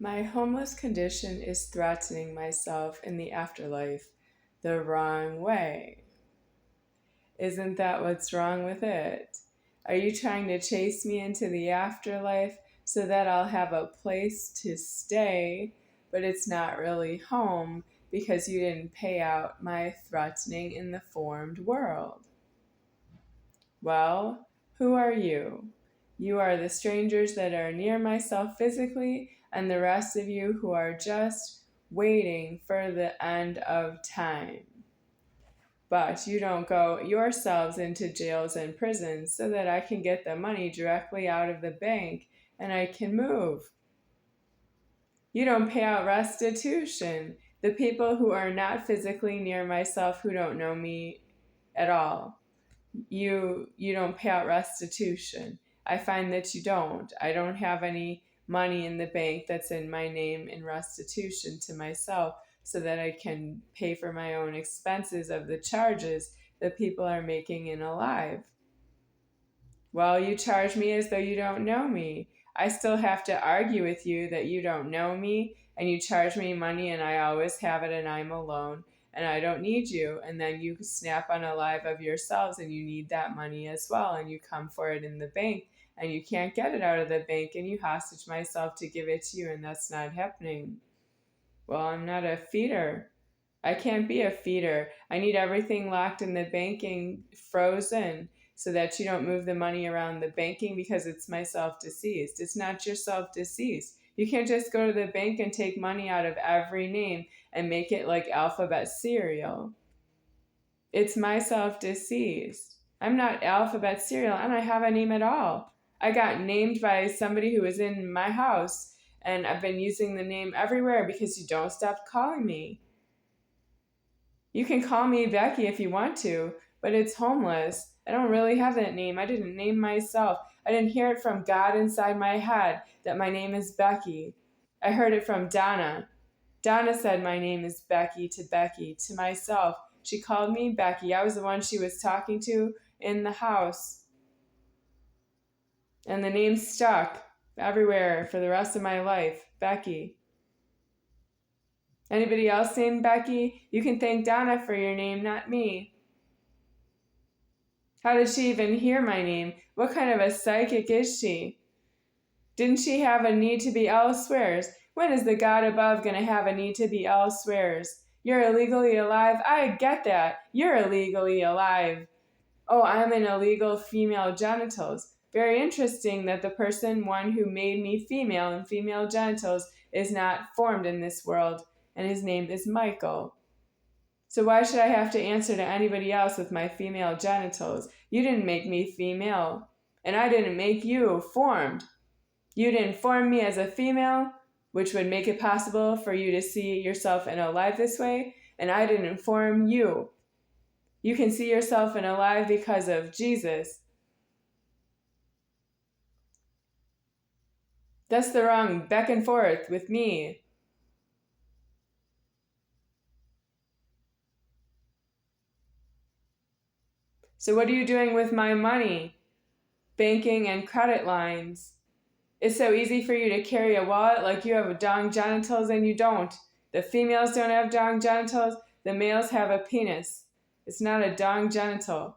My homeless condition is threatening myself in the afterlife the wrong way. Isn't that what's wrong with it? Are you trying to chase me into the afterlife so that I'll have a place to stay, but it's not really home because you didn't pay out my threatening in the formed world? Well, who are you? You are the strangers that are near myself physically, and the rest of you who are just waiting for the end of time. But you don't go yourselves into jails and prisons so that I can get the money directly out of the bank and I can move. You don't pay out restitution. The people who are not physically near myself, who don't know me at all, you don't pay out restitution. I find that you don't. I don't have any money in the bank that's in my name in restitution to myself so that I can pay for my own expenses of the charges that people are making in Alive. Well, you charge me as though you don't know me. I still have to argue with you that you don't know me, and you charge me money and I always have it and I'm alone and I don't need you. And then you snap on Alive of yourselves and you need that money as well, and you come for it in the bank and you can't get it out of the bank, and you hostage myself to give it to you, and that's not happening. Well, I'm not a feeder. I can't be a feeder. I need everything locked in the banking, frozen, so that you don't move the money around the banking because it's my self-deceased. It's not your self-deceased. You can't just go to the bank and take money out of every name and make it like alphabet cereal. It's my self-deceased. I'm not alphabet cereal, and I have a name at all. I got named by somebody who was in my house, and I've been using the name everywhere because you don't stop calling me. You can call me Becky if you want to, but it's homeless. I don't really have that name. I didn't name myself. I didn't hear it from God inside my head that my name is Becky. I heard it from Donna. Donna said my name is Becky, to myself. She called me Becky. I was the one she was talking to in the house. And the name stuck everywhere for the rest of my life. Becky. Anybody else named Becky? You can thank Donna for your name, not me. How did she even hear my name? What kind of a psychic is she? Didn't she have a need to be elsewheres? When is the God above going to have a need to be elsewheres? You're illegally alive? I get that. You're illegally alive. Oh, I'm an illegal female genitals. Very interesting that the one who made me female and female genitals is not formed in this world, and his name is Michael. So why should I have to answer to anybody else with my female genitals? You didn't make me female, and I didn't make you formed. You didn't form me as a female, which would make it possible for you to see yourself in Alive this way, and I didn't form you. You can see yourself in Alive because of Jesus. That's the wrong back and forth with me. So what are you doing with my money? Banking and credit lines. It's so easy for you to carry a wallet like you have dong genitals, and you don't. The females don't have dong genitals. The males have a penis. It's not a dong genital.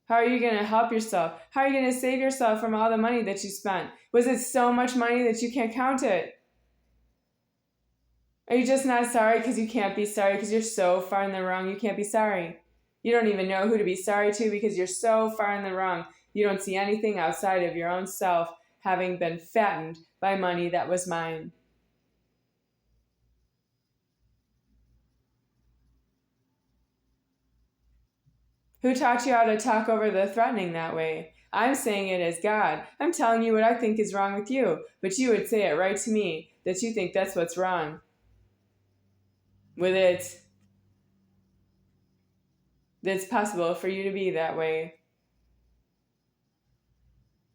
How are you going to help yourself? How are you going to save yourself from all the money that you spent? Was it so much money that you can't count it? Are you just not sorry because you can't be sorry because you're so far in the wrong you can't be sorry? You don't even know who to be sorry to because you're so far in the wrong. You don't see anything outside of your own self having been fattened by money that was mine. Who taught you how to talk over the threatening that way? I'm saying it as God. I'm telling you what I think is wrong with you, but you would say it right to me that you think that's what's wrong with it. It's possible for you to be that way.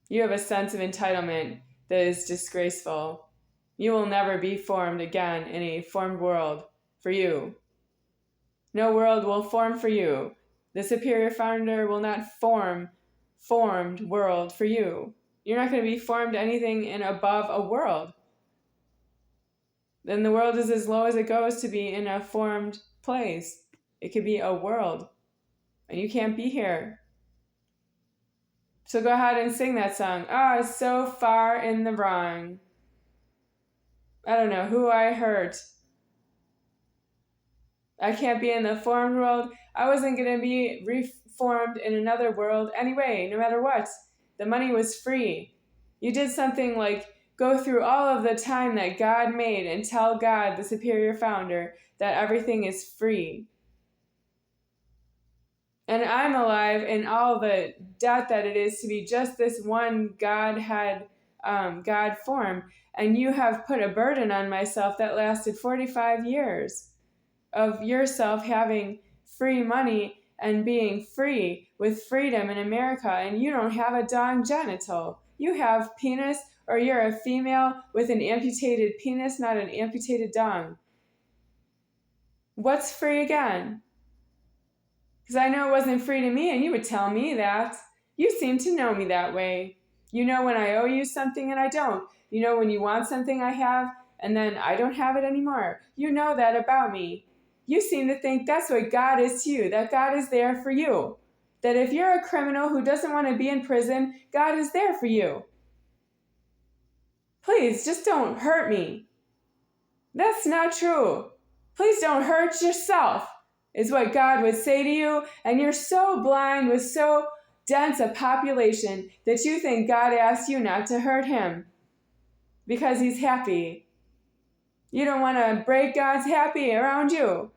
You have a sense of entitlement that is disgraceful. You will never be formed again in a formed world for you. No world will form for you. The superior founder will not formed world for you. You're not going to be formed anything in above a world. then the world is as low as it goes to be in a formed place. It could be a world, and you can't be here. So go ahead and sing that song. Oh, it's so far in the wrong. I don't know who I hurt. I can't be in the formed world. I wasn't going to be reformed in another world anyway, no matter what. The money was free. You did something like go through all of the time that God made and tell God, the superior founder, that everything is free. And I'm alive in all the debt that it is to be just this one God form. And you have put a burden on myself that lasted 45 years of yourself having free money and being free with freedom in America, and you don't have a dong genital. You have penis, or you're a female with an amputated penis, not an amputated dong. What's free again? Because I know it wasn't free to me, and you would tell me that. You seem to know me that way. You know when I owe you something and I don't. You know when you want something I have, and then I don't have it anymore. You know that about me. You seem to think that's what God is to you, that God is there for you. That if you're a criminal who doesn't want to be in prison, God is there for you. Please, just don't hurt me. That's not true. Please don't hurt yourself, is what God would say to you, and you're so blind with so dense a population that you think God asked you not to hurt him because he's happy. You don't want to break God's happy around you.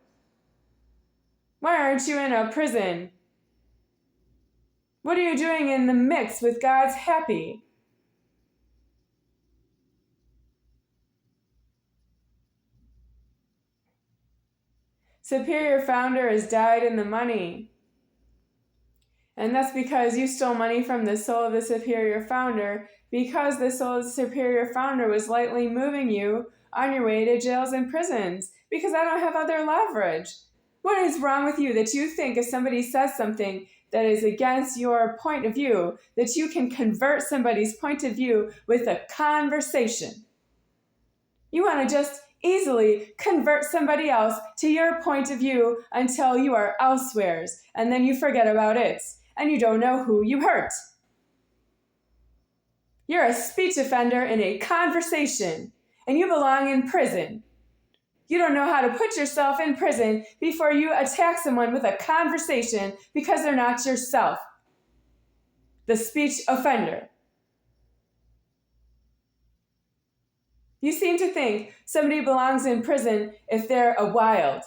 Why aren't you in a prison? What are you doing in the mix with God's happy? Superior founder has died in the money. And that's because you stole money from the soul of the superior founder, because the soul of the superior founder was lightly moving you on your way to jails and prisons, because I don't have other leverage. What is wrong with you that you think if somebody says something that is against your point of view, that you can convert somebody's point of view with a conversation? You want to just easily convert somebody else to your point of view until you are elsewheres, and then you forget about it, and you don't know who you hurt. You're a speech offender in a conversation, and you belong in prison. You don't know how to put yourself in prison before you attack someone with a conversation because they're not yourself. The speech offender. You seem to think somebody belongs in prison if they're a wild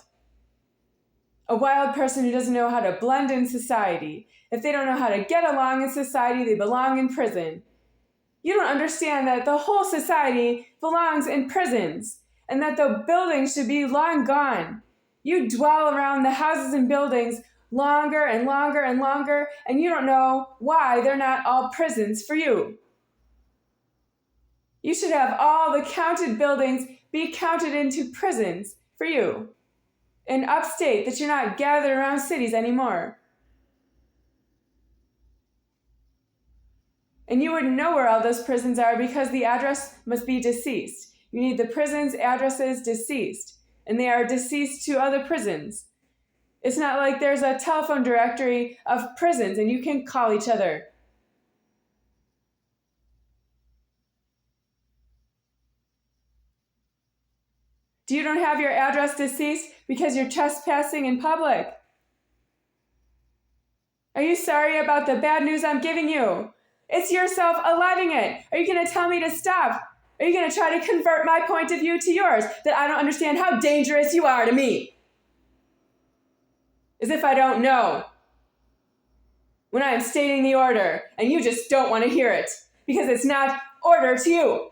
person who doesn't know how to blend in society. If they don't know how to get along in society, they belong in prison. You don't understand that the whole society belongs in prisons, and that the buildings should be long gone. You dwell around the houses and buildings longer and longer and longer, and you don't know why they're not all prisons for you. You should have all the counted buildings be counted into prisons for you. In upstate, that you're not gathered around cities anymore. And you wouldn't know where all those prisons are because the address must be deceased. You need the prison's addresses deceased, and they are deceased to other prisons. It's not like there's a telephone directory of prisons and you can call each other. You don't have your address deceased because you're trespassing in public. Are you sorry about the bad news I'm giving you? It's yourself allowing it. Are you going to tell me to stop? Are you going to try to convert my point of view to yours, that I don't understand how dangerous you are to me? As if I don't know. When I am stating the order, and you just don't want to hear it, because it's not order to you,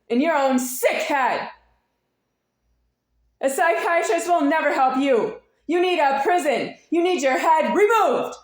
in your own sick head. A psychiatrist will never help you. You need a prison. You need your head removed.